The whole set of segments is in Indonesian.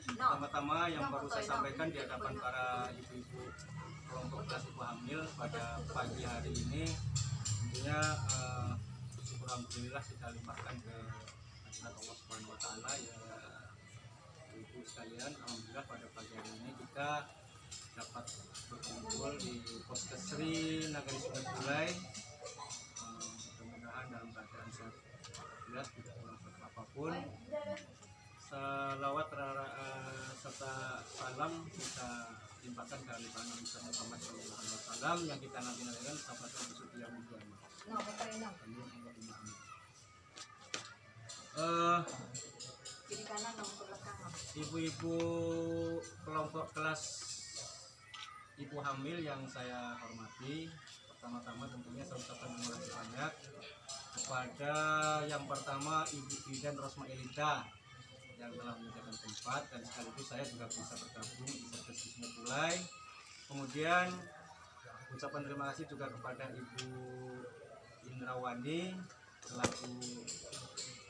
Pertama-tama yang baru saya sampaikan di hadapan para ibu-ibu kelompok kelas ibu hamil pada pagi hari ini, tentunya syukur alhamdulillah kita limpahkan ke hadirat Allah Subhanahu wa taala ya ibu sekalian. Alhamdulillah pada pagi hari ini kita dapat berkumpul di Poskesri Nagari Sungai Bulai. Mudah-mudahan dalam keadaan sehat jelas tidak kurang apapun. Salawat serta salam kita limpahkan ke hadirat Muhammad SAW yang kita nanti-nantikan sahabat bersuci yang mulia. Ibu-ibu kelompok kelas ibu hamil yang saya hormati, pertama-tama tentunya saya ucapkan terima kasih banyak kepada yang pertama Ibu Bidan Rosmaelita yang telah menyediakan tempat dan sekaligus saya juga bisa bergabung di Poskesri Sungai Bulai. Kemudian ucapan terima kasih juga kepada Ibu Indrawani selaku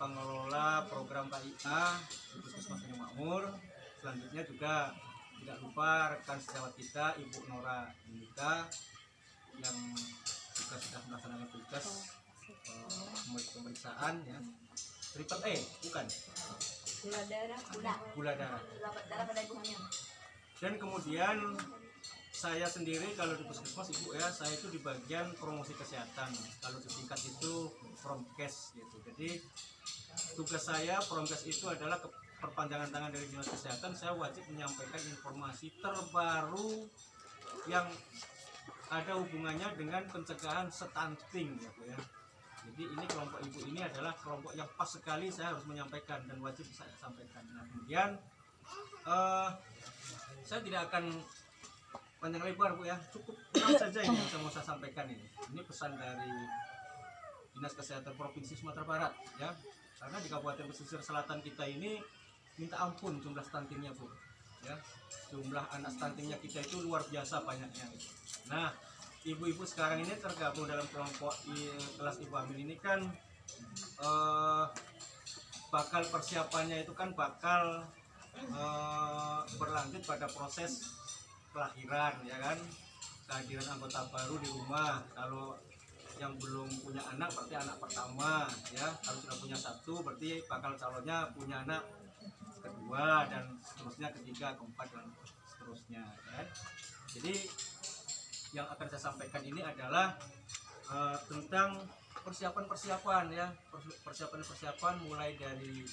pengelola program KIA di Puskesmas Tanjung Makmur. Selanjutnya juga tidak lupa rekan sejawat kita Ibu Nora Indika yang juga sudah melaksanakan tugas pemeriksaan ya. Triple E bukan? Gula darah pada ibu hamil. Dan kemudian saya sendiri kalau di puskesmas ibu ya, saya itu di bagian promosi kesehatan. Kalau disingkat itu Promkes gitu. Jadi tugas saya Promkes itu adalah perpanjangan tangan dari dinas kesehatan. Saya wajib menyampaikan informasi terbaru yang ada hubungannya dengan pencegahan stunting ya Bu ya. Jadi ini kelompok ibu ini adalah kelompok yang pas sekali saya harus menyampaikan dan wajib saya sampaikan. Nah, kemudian saya tidak akan panjang lebar Bu ya, cukup 6 saja ini yang mau saya sampaikan ini. Ini pesan dari Dinas Kesehatan Provinsi Sumatera Barat ya. Karena di Kabupaten Pesisir Selatan kita ini minta ampun jumlah stuntingnya Bu. Ya, jumlah anak stuntingnya kita itu luar biasa banyaknya. Nah, ibu-ibu sekarang ini tergabung dalam kelompok kelas ibu hamil ini kan bakal persiapannya itu kan bakal berlanjut pada proses kelahiran ya kan, kehadiran anggota baru di rumah. Kalau yang belum punya anak berarti anak pertama ya, kalau sudah punya satu berarti bakal calonnya punya anak kedua dan seterusnya, ketiga, keempat dan seterusnya ya. Jadi yang akan saya sampaikan ini adalah tentang persiapan-persiapan ya, persiapan mulai dari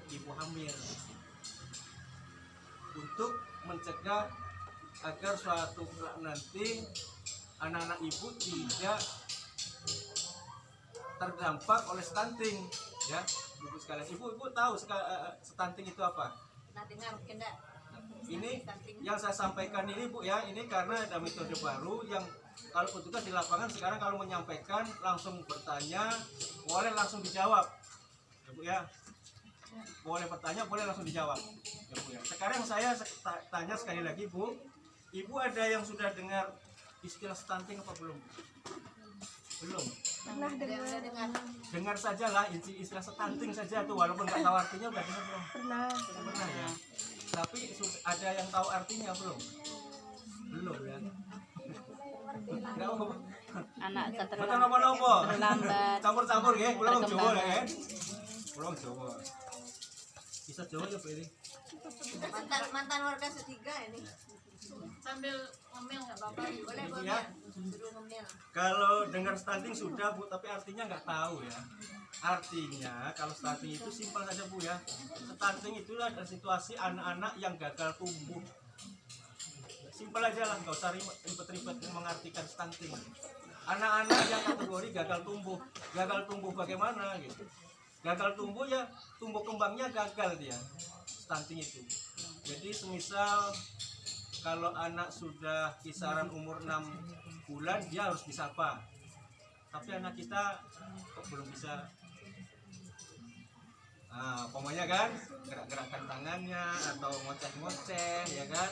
ibu hamil untuk mencegah agar suatu nanti anak-anak ibu tidak terdampak oleh stunting ya. Ibu sekalian, ibu tahu stunting itu apa? Ini yang saya sampaikan ini Bu ya, ini karena ada metode baru yang kalau petugas di lapangan sekarang kalau menyampaikan langsung bertanya, boleh langsung dijawab ya Bu ya, boleh bertanya, boleh langsung dijawab ya Bu ya. Sekarang saya tanya sekali lagi Bu, ibu ada yang sudah dengar istilah stunting apa belum? Belum? Pernah dengar saja lah istilah stunting saja tuh, walaupun nggak tahu artinya udah dengar belum? Pernah ya. Tapi ada yang tahu artinya belum? Belum ya. Enggak apa. Anak terlambat. Campur-campur ya, pulang Jawa ya. Pulang Jawa. Bisa Jawa ya, ini. Mantan warga setiga ini. Sambil ngemil nggak apa-apa. Boleh ya. Kalau dengar stunting sudah Bu, tapi artinya nggak tahu ya. Artinya kalau stunting itu simpel saja Bu ya. Stunting itulah situasi anak-anak yang gagal tumbuh. Simpel aja lah, nggak usah ribet-ribet mengartikan stunting. Anak-anak yang kategori gagal tumbuh. Gagal tumbuh bagaimana gitu? Gagal tumbuh ya, tumbuh kembangnya gagal dia. Stunting itu. Jadi semisal kalau anak sudah kisaran umur 6 bulan dia harus disapa. Tapi anak kita kok belum bisa. Nah, pokoknya kan gerak-gerakan tangannya atau ngoceh-ngoceh ya kan,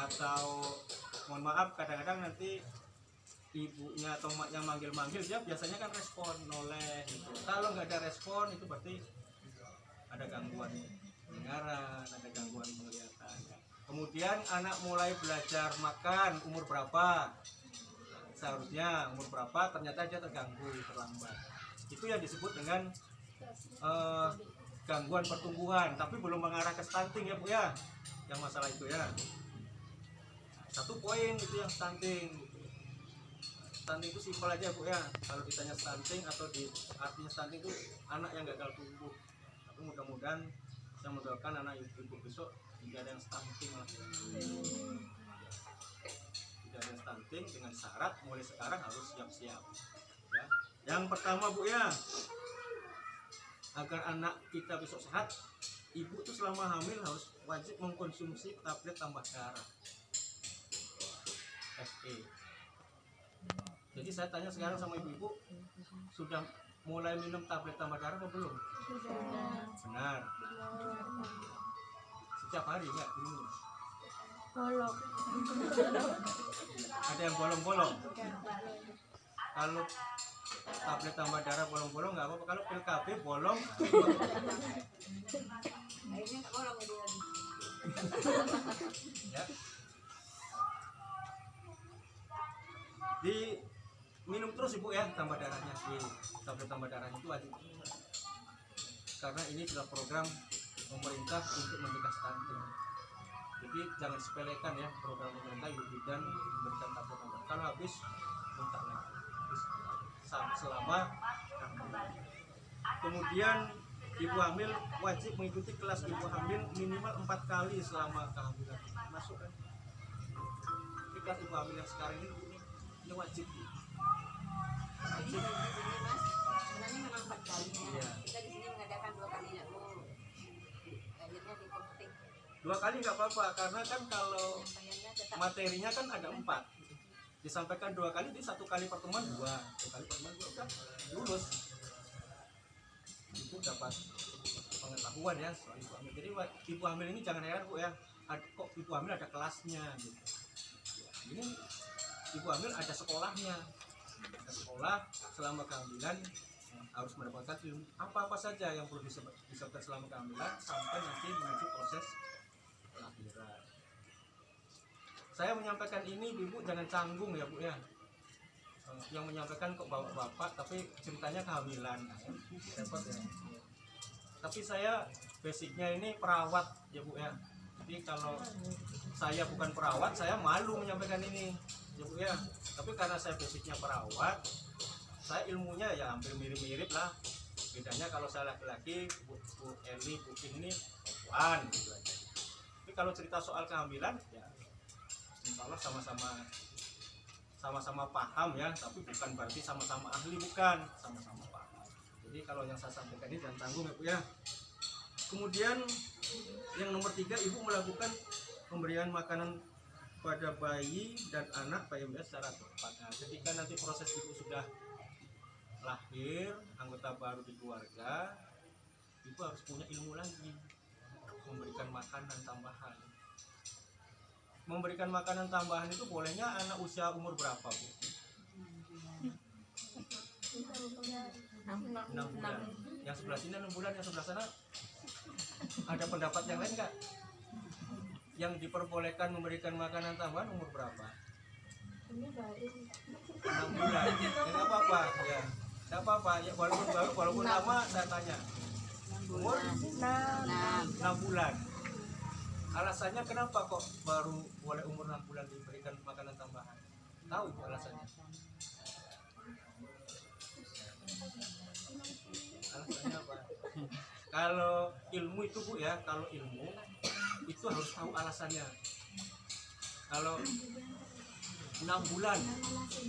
atau mohon maaf kadang-kadang nanti ibunya atau maknya manggil-manggil, dia biasanya kan respon, noleh gitu. Kalau nggak ada respon itu berarti ada gangguan pendengaran, ada gangguan penglihatan. Kemudian anak mulai belajar makan umur berapa? Seharusnya umur berapa, ternyata dia terganggu, terlambat. Itu yang disebut dengan gangguan pertumbuhan, tapi belum mengarah ke stunting ya Bu ya, yang masalah itu ya. Satu poin itu yang stunting. Stunting itu simpel aja Bu ya. Kalau ditanya stunting atau artinya stunting itu anak yang gagal tumbuh. Tapi mudah-mudahan saya mendoakan anak ibu besok tidak ada yang stunting lah. Tidak ada yang stunting, dengan syarat mulai sekarang harus siap-siap. Ya. Yang pertama Bu ya, agar anak kita besok sehat, ibu tuh selama hamil harus wajib mengkonsumsi tablet tambah darah. FE. Jadi saya tanya sekarang sama ibu-ibu, sudah mulai minum tablet tambah darah atau belum? Benar. Setiap hari enggak minum? Bolong. Ada yang bolong-bolong. Kalau tablet tambah darah bolong-bolong nggak apa-apa. Kalau pil KB bolong, Akhirnya bolong dia. ya. Di minum terus ibu ya tambah darahnya, tablet tambah darahnya itu wajib. Karena ini sudah program pemerintah untuk mencegah stunting. Jadi jangan sepelekan ya program pemerintah ibu dan memberikan tablet tambah. Kalau habis minta lagi. Selama kemudian ibu hamil wajib mengikuti kelas ibu hamil minimal 4 kali selama kehamilan. Masuk kan? Di kelas ibu hamil yang sekarang ini wajib. Wajib. Mas, sebenarnya memang 4 kali ya. Iya. Kita di sini mengadakan 2 kali ya Bu. Akhirnya di kompeting. 2 kali nggak apa-apa karena kan kalau Pengennya tetap materinya kan ada 4. Disampaikan 2 kali, di 1 kali pertemuan 2 kali pertemuan 2 udah lulus. Itu dapat pengetahuan ya soal ibu hamil. Jadi ibu hamil ini jangan heran Bu ya, kok ibu hamil ada kelasnya gitu. Ini ibu hamil ada sekolahnya, ada sekolah selama kehamilan harus mendapatkan ilmu apa-apa saja yang perlu disertai selama kehamilan sampai nanti menuju proses kelahiran. Saya menyampaikan ini ibu jangan canggung ya Bu ya. Yang menyampaikan kok bapak-bapak tapi ceritanya kehamilan, repot ya. Tapi saya basicnya ini perawat ya Bu ya. Jadi kalau saya bukan perawat saya malu menyampaikan ini ya Bu ya. Tapi karena saya basicnya perawat, saya ilmunya ya hampir mirip-mirip lah. Bedanya kalau saya laki-laki, Bu Eli, Bu Kim ini perempuan gitu aja. Tapi kalau cerita soal kehamilan ya insya Allah sama-sama paham ya, tapi bukan berarti sama-sama ahli, bukan, sama-sama paham. Jadi kalau yang saya sampaikan ini jangan tanggung ya Bu ya. Kemudian yang nomor 3, ibu melakukan pemberian makanan pada bayi dan anak PMS secara tepat. Nah, ketika nanti proses ibu sudah lahir, anggota baru di keluarga, ibu harus punya ilmu lagi memberikan makanan tambahan. Memberikan makanan tambahan itu bolehnya anak usia umur berapa Bu? 6 bulan. Yang sebelah sini 6 bulan, yang sebelah sana ada pendapat yang lain nggak? Yang diperbolehkan memberikan makanan tambahan umur berapa? 6 bulan. Ya nggak apa-apa ya. Nggak apa-apa ya, walaupun baru walaupun lama saya tanya. Umur 6 bulan. Alasannya kenapa kok baru boleh umur 6 bulan diberikan makanan tambahan? Tahu itu alasannya? Alasannya apa? Kalau ilmu itu Bu ya, kalau ilmu itu harus tahu alasannya. Kalau 6 bulan,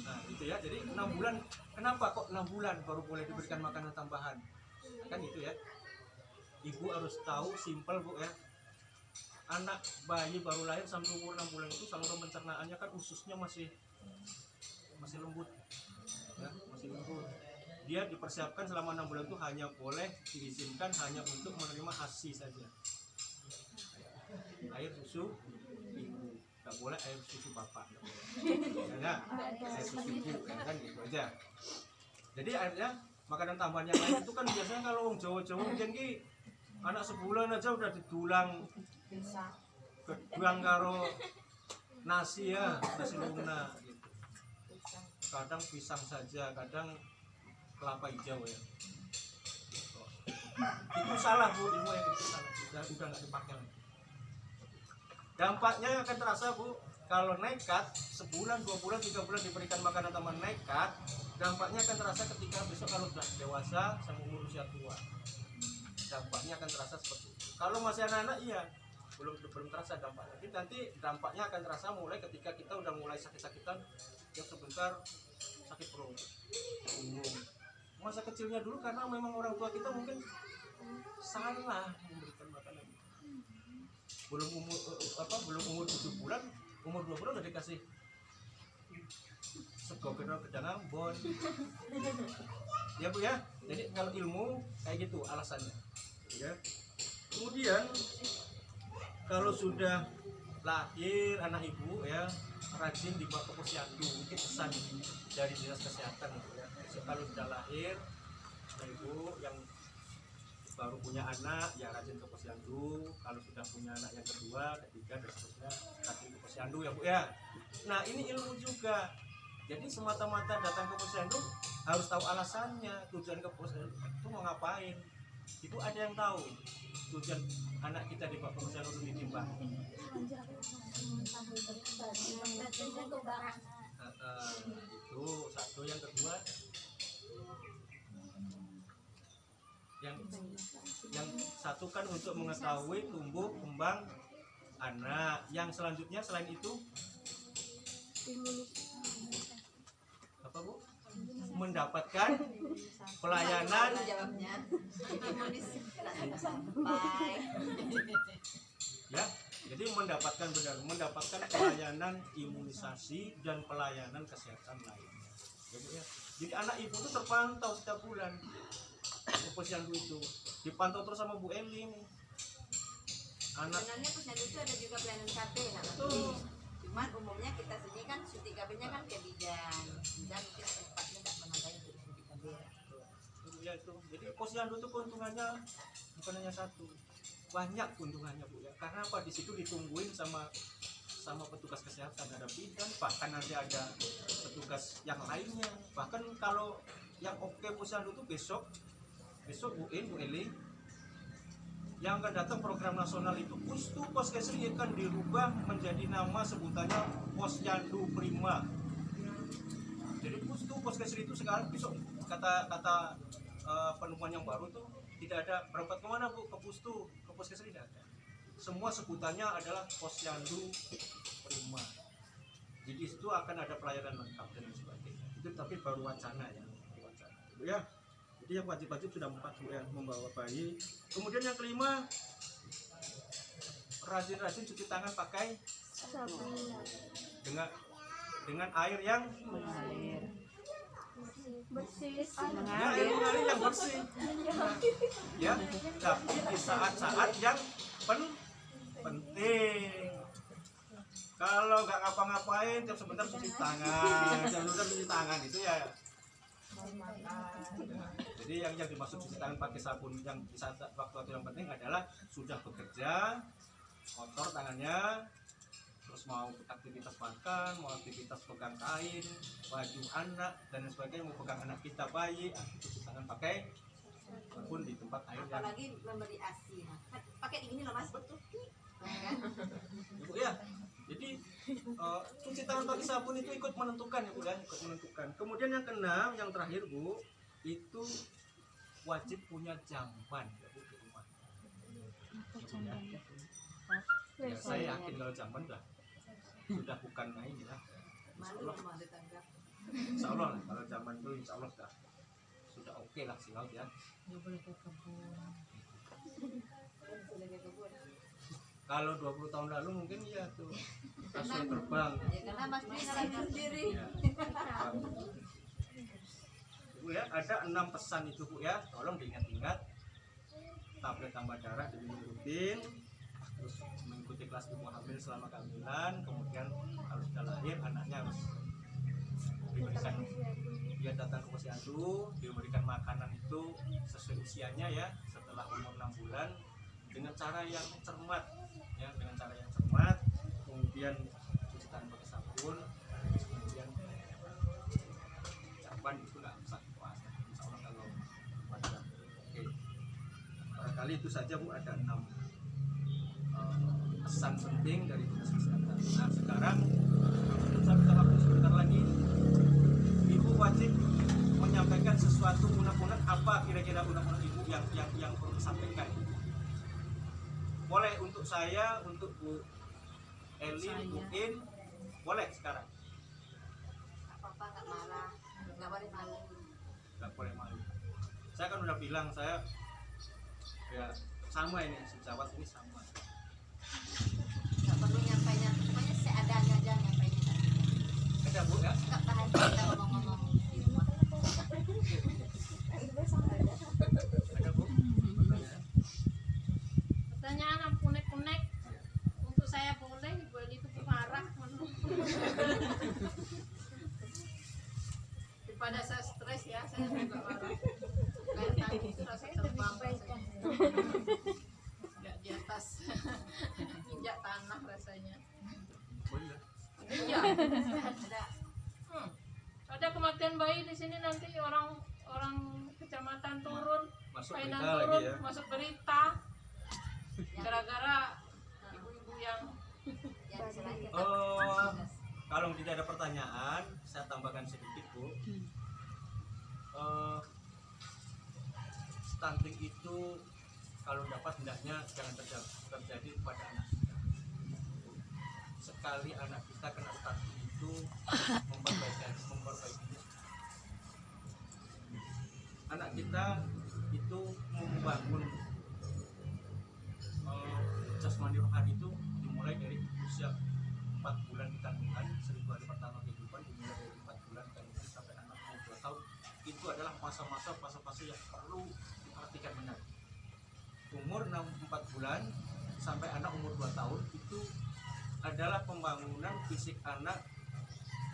nah itu ya, jadi 6 bulan, kenapa kok 6 bulan baru boleh diberikan makanan tambahan? Kan itu ya. Ibu harus tahu, simpel Bu ya. Anak bayi baru lahir sampai umur 6 bulan itu saluran pencernaannya kan ususnya masih lembut ya, masih lembut. Dia dipersiapkan selama 6 bulan itu hanya boleh diizinkan hanya untuk menerima ASI saja, air susu ibu. nggak boleh air susu bapak, nggak boleh. Ya, air susu ibu, kan gitu aja. Jadi akhirnya makanan tambahan yang lain itu kan biasanya kalau wong Jawa-Jawa mungkin ki anak sebulan aja udah didulang gedang karo nasi ya, nasi luna gitu. Kadang pisang saja, kadang kelapa hijau ya. Itu salah bu, ilmu yang itu salah, udah nggak dipakai lagi. Dampaknya akan terasa bu, kalau nekat sebulan, 2 bulan, 3 bulan diberikan makanan tambahan nekat, dampaknya akan terasa ketika besok kalau sudah dewasa sama umur usia tua. Dampaknya akan terasa seperti itu. Kalau masih anak-anak iya, belum terasa dampaknya. Jadi nanti dampaknya akan terasa mulai ketika kita udah mulai sakit-sakitan, yang sebentar sakit perut, umum. Masa kecilnya dulu karena memang orang tua kita mungkin salah memberikan makanan. Belum umur 7 bulan, umur 2 bulan udah dikasih sego gedang Ambon. Ya bu ya. Jadi kalau ilmu kayak gitu alasannya. Ya. Kemudian kalau sudah lahir anak ibu ya, rajin dibawa ke posyandu. Itu pesan dari dinas kesehatan ya. Kalau sudah lahir anak ibu yang baru punya anak ya rajin ke posyandu. Kalau sudah punya anak yang kedua, ketiga dan seterusnya rajin ke posyandu ya bu ya. Nah ini ilmu juga. Jadi semata-mata datang ke posyandu harus tahu alasannya, tujuan ke posyandu itu mau ngapain. Ibu ada yang tahu tujuan anak kita dibawa ke posyandu untuk ditimbang? Itu satu. Yang kedua, yang satu kan untuk mengetahui tumbuh kembang anak. Yang selanjutnya selain itu apa bu? Mendapatkan pelayanan ya. Jadi mendapatkan pelayanan imunisasi dan pelayanan kesehatan lainnya. Ya, bu, ya. Jadi anak ibu itu terpantau setiap bulan. Posyandu itu dipantau terus sama Bu Eli nih. Sebenarnya posyandu itu ada juga pelayanan KB nah, cuman umumnya kita sini kan suntik KB-nya kan ke bidan mungkin tempatnya nggak memadai untuk suntik KB ya itu. Jadi posyandu itu keuntungannya bukan hanya satu, banyak keuntungannya bu ya. Karena apa, di situ ditungguin sama petugas kesehatan, ada bidan, bahkan nanti ada petugas yang lainnya. Bahkan kalau yang oke posyandu itu besok Bu Eli yang akan datang program nasional itu Pustu Poskesri akan dirubah menjadi nama sebutannya Posyandu Prima. Jadi Pustu Poskesri itu sekarang besok kata penemuan yang baru itu tidak ada berangkat kemana bu, ke Pustu, ke Poskesri tidak ada. Semua sebutannya adalah Posyandu Prima. Jadi itu akan ada pelayanan lengkap dan sebagainya. Itu tapi baru wacana ya, ya. Jadi yang wajib-wajib sudah 4 bu ya, membawa bayi. Kemudian yang kelima, rajin-rajin cuci tangan pakai dengan air yang bersih, ya, air mengalir yang bersih. Nah, ya, tapi di saat-saat yang penting. Kalau nggak ngapa-ngapain, tiap sebentar cuci tangan, itu ya. Jadi yang dimaksud cuci tangan pakai sabun yang di saat waktu yang penting adalah sudah bekerja, kotor tangannya, terus mau aktivitas makan, mau aktivitas pegang kain, baju anak dan sebagainya, mau pegang anak kita bayi, cuci tangan pakai sabun di tempat air. Apalagi memberi ASI, pakai ini loh mas, betul. Ibu ya. Jadi cuci tangan pakai sabun itu ikut menentukan ya bu ya, ikut menentukan. Kemudian yang keenam, yang terakhir bu, itu wajib punya jamban ya bu di rumah. Ya, saya yakin kalau jamban sudah bukan main ya. Insya Allah lah, kalau zaman itu insya Allah sudah oke lah sih ya. Kalau 20 tahun lalu mungkin iya tuh kasur terbang. Ya karena Mas Pri ngalamin sendiri. Ya. Bu ya, ada 6 pesan itu bu ya, tolong diingat-ingat. Tablet tambah darah diminum rutin, terus mengikuti kelas ibu hamil selama kehamilan, kemudian kalau sudah lahir anaknya harus diberikan, dia datang ke posyandu, diberikan makanan itu sesuai usianya ya, setelah umur 6 bulan dengan cara yang cermat ya, dengan cara yang cermat, kemudian cuci tangan pakai sabun, kemudian cakupan itu nggak usah puasa, insya Allah kalau pada oke. Barangkali itu saja Bu, ada 6 pesan penting dari dinas kesehatan. Nah sekarang saya minta waktu sebentar lagi, Ibu wajib menyampaikan sesuatu unek-unek. Apa kira-kira unek-unek Ibu yang perlu disampaikan? Boleh untuk saya, untuk Bu Eli, Bu In, boleh sekarang. Apa-apa nggak marah, nggak boleh malu. Nggak boleh malu. Saya kan udah bilang, saya ya sama ini, sejawat ini sama. Nggak perlu nyampainya, pokoknya seadanya aja nyampainya. Ada Bu ya? Nggak tahan kita ngomong-ngomong di rumah. Ada Bu? Pertanyaan apa unek-unek? Untuk saya boleh, Ibu Eli itu marah. Daripada saya stres ya, saya juga marah. Kayak tadi itu rasa terbang rasanya. Nggak di atas injak tanah rasanya. Boleh. Iya. Ada Ada kematian bayi di sini, nanti orang kecamatan turun, Masuk Painan berita lagi turun, ya. masuk berita gara-gara ibu-ibu yang selain kita Oh, kalau tidak ada pertanyaan, saya tambahkan sedikit Bu. Stunting itu kalau dapat hendaknya jangan terjadi pada anak kita. Sekali anak kita kena stunting itu memperbaiki. Anak kita itu membangun jasmani rohani itu dimulai dari usia 4 bulan kandungan, 1000 hari pertama kehidupan dimulai dari 4 bulan kandungan sampai anak umur 2 tahun. Itu adalah fase-fase yang perlu diperhatikan benar. Umur 4 bulan sampai anak umur 2 tahun itu adalah pembangunan fisik anak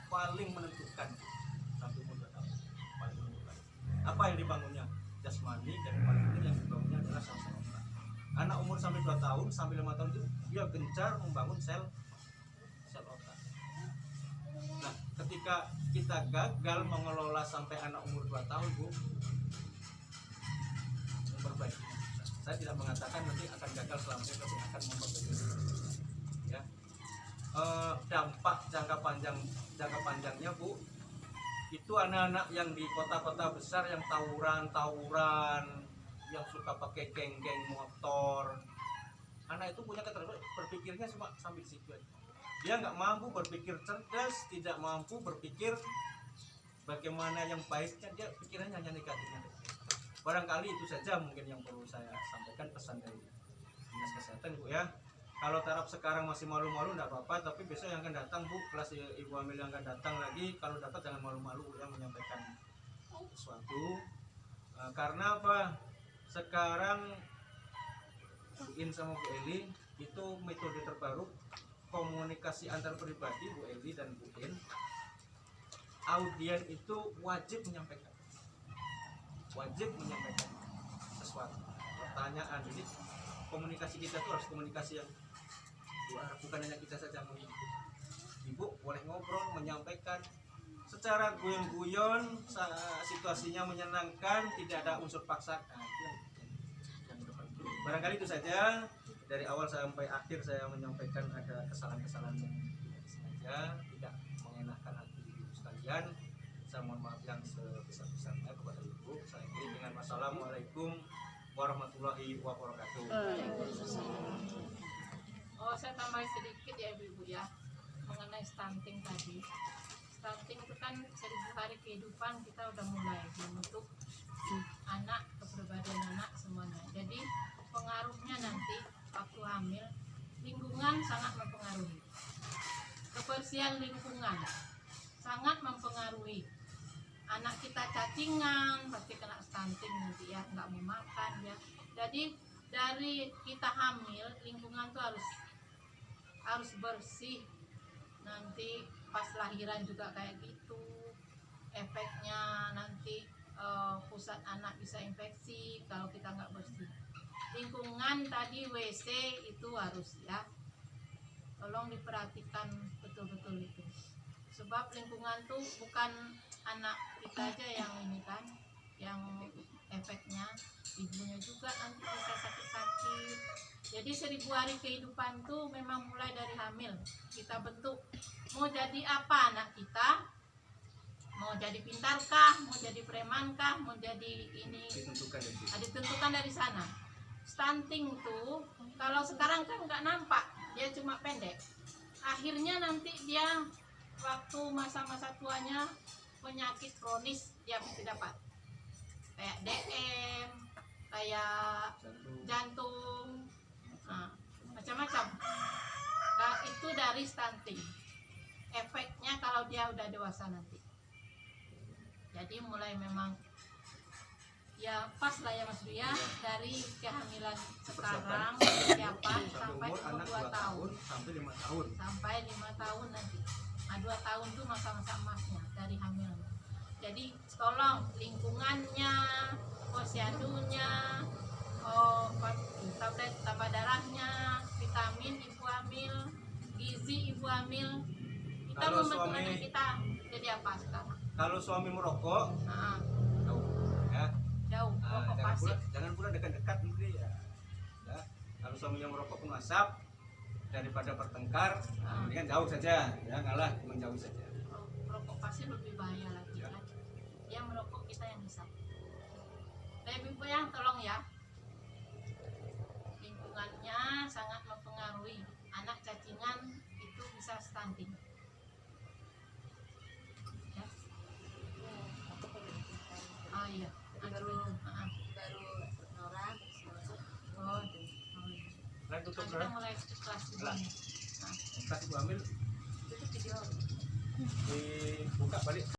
paling menentukan sampai umur 2 tahun. Paling menentukan. Apa yang dibangunnya? Jasmani, dan paling penting yang dibangunnya adalah sel-sel otak. Anak umur sampai 2 tahun sampai 5 tahun itu dia gencar membangun sel otak. Nah, ketika kita gagal mengelola sampai anak umur 2 tahun Bu, memperbaiki. Saya tidak mengatakan nanti akan gagal selamanya, tapi akan memperbaiki. Ya. Dampak jangka panjangnya Bu, itu anak-anak yang di kota-kota besar yang tawuran, yang suka pakai geng-geng motor, anak itu punya keterbatasan berpikirnya cuma sampai di situ aja. Dia nggak mampu berpikir cerdas, tidak mampu berpikir bagaimana yang baiknya, dia pikirannya hanya negatif. Barangkali itu saja mungkin yang perlu saya sampaikan, pesan dari dinas kesehatan Bu ya. Kalau taraf sekarang masih malu-malu enggak apa-apa, tapi besok yang akan datang Bu, kelas ibu hamil yang akan datang lagi, kalau dapat jangan malu-malu ya menyampaikan sesuatu. Karena apa? Sekarang Bu In sama Bu Eli itu metode terbaru komunikasi antar pribadi, Bu Eli dan Bu In. Audien itu wajib menyampaikan sesuatu, pertanyaan. Jadi komunikasi kita tuh harus komunikasi yang bukan hanya kita saja ngomong. Ibu boleh ngobrol, menyampaikan secara guyon-guyon, situasinya menyenangkan, tidak ada unsur paksaan. Barangkali itu saja. Dari awal sampai akhir saya menyampaikan ada kesalahan-kesalahan yang tidak sengaja, tidak mengenakan hati ibu sekalian. Saya mohon maaf yang sebesar-besarnya kepada ibu. Saya akhiri dengan wassalamualaikum warahmatullahi wabarakatuh. Oh, saya tambahin sedikit ya Ibu ya, mengenai stunting tadi. Stunting itu kan 1000 hari kehidupan kita udah mulai membentuk anak, kepribadian anak semuanya. Jadi pengaruhnya nanti waktu hamil, lingkungan sangat mempengaruhi. Kebersihan lingkungan sangat mempengaruhi. Anak kita cacingan pasti kena stunting nanti ya, nggak mau makan ya. Jadi dari kita hamil, lingkungan tuh harus harus bersih. Nanti pas lahiran juga kayak gitu, efeknya nanti pusat anak bisa infeksi kalau kita nggak bersih. Lingkungan tadi WC itu harus ya, tolong diperhatikan betul-betul itu, sebab lingkungan tuh bukan anak kita aja yang ini kan, yang efeknya ibunya juga nanti bisa sakit-sakit. Jadi 1000 hari kehidupan tuh memang mulai dari hamil kita bentuk mau jadi apa anak kita, mau jadi pintarkah, mau jadi premankah, mau jadi ini, ditentukan dari sana. Stunting tuh kalau sekarang kan nggak nampak, dia cuma pendek, akhirnya nanti dia waktu masa-masa tuanya penyakit kronis dia mesti dapat, kayak DM, kayak jantung, nah, macam-macam. Nah, itu dari stunting. Efeknya kalau dia udah dewasa nanti. Jadi mulai memang ya pas lah ya Mas Ria, dari kehamilan sekarang persiapan sampai umur 2 tahun sampai 5 tahun. Sampai 5 tahun nanti. Nah, 2 tahun tuh masa-masa emasnya dari hamil. Jadi tolong lingkungannya, posyandunya, tablet tambah darahnya, vitamin ibu hamil, gizi ibu hamil. Kita Kalau membentuk suami- anak kita jadi apa sekarang? Kalau suami merokok, Nah, jauh ya. jauh, rokok pasif. Jangan pula dekat-dekat nanti ya. Ya. Kalau suaminya merokok pengasap, daripada bertengkar, mendingan jauh saja, ya ngalah, menjauh saja. Rokok pasif lebih bahaya lagi Ya. kan. Dia merokok, kita yang hisap. Ibu yang tolong ya. Lingkungannya sangat mempengaruhi. Anak cacingan itu bisa stunting. Ya. Oh iya. Baru Ah. Nora Oh, iya. Nah, tutup Nah, kita ya. mulai kelas dulu Lah. nih. Pas ibu hamil tutup video. dibuka balik.